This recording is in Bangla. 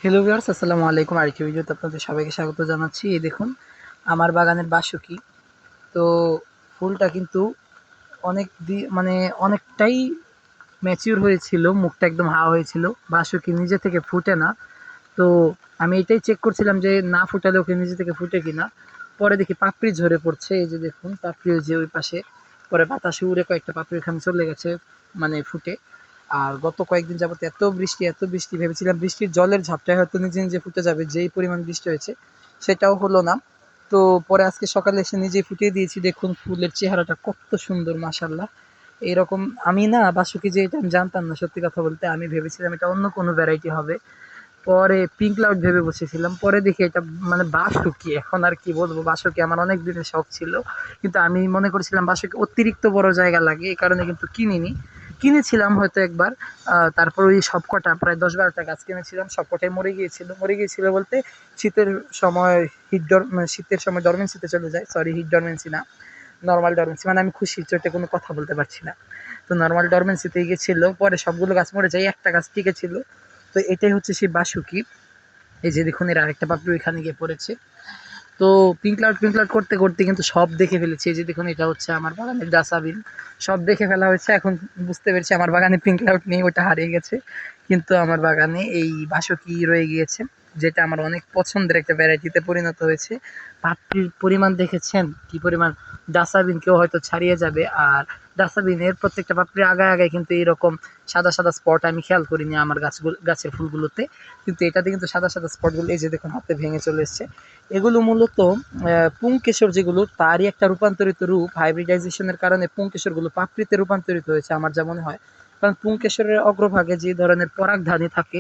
হ্যালো ভিউয়ার্স, আসসালামু আলাইকুম। আরেকটি ভিডিওতে আপনাদের সবাইকে স্বাগত জানাচ্ছি। এই দেখুন আমার বাগানের বাসুকি। তো ফুলটা কিন্তু মানে অনেকটাই ম্যাচিউর হয়েছিল, মুখটা একদম হাওয়া হয়েছিল। বাসুকি নিজে থেকে ফুটে না। তো আমি এটাই চেক করছিলাম যে না ফুটালে ওকে নিজে থেকে ফুটে কিনা। পরে দেখি পাপড়ি ঝরে পড়ছে, এই যে দেখুন পাপড়ি ওই যে ওই পাশে। পরে বাতাসে উড়ে কয়েকটা পাপড়ি এখানে চলে গেছে, মানে ফুটে। আর গত কয়েকদিন যাবত এত বৃষ্টি ভেবেছিলাম বৃষ্টির জলের ঝাপটায় হয়তো নিজে নিজে ফুটে যাবে, যেই পরিমাণ বৃষ্টি হয়েছে সেটাও হলো না। তো পরে আজকে সকালে এসে নিজেই ফুটিয়ে দিয়েছি। দেখুন ফুলের চেহারাটা কত সুন্দর, মাশাল্লাহ। এরকম আমি না বাসুকি যে এটা আমি জানতাম না, সত্যি কথা বলতে। আমি ভেবেছিলাম এটা অন্য কোনো ভ্যারাইটি হবে। পরে পিঙ্ক ক্লাউড ভেবে বসেছিলাম, পরে দেখি এটা মানে বাসুকি। এখন আর কি বলবো, বাসুকি আমার অনেক দিনের শখ ছিল, কিন্তু আমি মনে করেছিলাম বাসুকি অতিরিক্ত বড় জায়গা লাগে, এই কারণে কিন্তু কিনিনি। কিনেছিলাম হয়তো একবার, তারপর ওই সবকটা প্রায় 10-12টা গাছ কিনেছিলাম, সবকটাই মরে গিয়েছিল বলতে শীতের সময় মানে শীতের সময় ডরমেন্সিতে চলে যায়। সরি, হিট ডরমেন্সি না, নর্মাল ডরমেন্সি। মানে আমি খুশি চোটে কোনো কথা বলতে পারছি না। তো নর্মাল ডরমেন্সিতে গেছিল, পরে সবগুলো গাছ মরে যায়, একটা গাছ টিকে ছিল। তো এটাই হচ্ছে সেই বাসুকি। এই যে দেখুন এর আরেকটা পাপড়ি এখানে গিয়ে পড়েছে। তো পিঙ্ক আউট করতে করতে কিন্তু সব দেখে ফেলেছি। এই যে দেখুন এটা হচ্ছে আমার বাগানের ডাসাবিন। সব দেখে ফেলা হয়েছে, এখন বুঝতে পেরেছি আমার বাগানে পিঙ্ক আউট নেই, ওটা হারিয়ে গেছে। কিন্তু আমার বাগানে এই বাসকি রয়ে গিয়েছে, যেটা আমার অনেক পছন্দের একটা ভ্যারাইটিতে পরিণত হয়েছে। পাপড়ির পরিমাণ দেখেছেন কি পরিমাণ! ডাসাবিনকেও হয়তো ছাড়িয়ে যাবে। আর ডাসাবিনের প্রত্যেকটা পাপড়ির আগায় আগায় কিন্তু এরকম সাদা সাদা স্পট আমি খেয়াল করিনি আমার গাছের ফুলগুলোতে, কিন্তু এটাতে কিন্তু সাদা সাদা স্পটগুলো এই যে দেখুন হাতে ভেঙে চলে এসছে। এগুলো মূলত পুংকেশর, যেগুলো তারই একটা রূপান্তরিত রূপ। হাইব্রিডাইজেশনের কারণে পুংকেশরগুলো পাপড়িতে রূপান্তরিত হয়েছে আমার যা মনে হয়। কারণ পুংকেশরের অগ্রভাগে যে ধরনের পরাগধানী থাকে,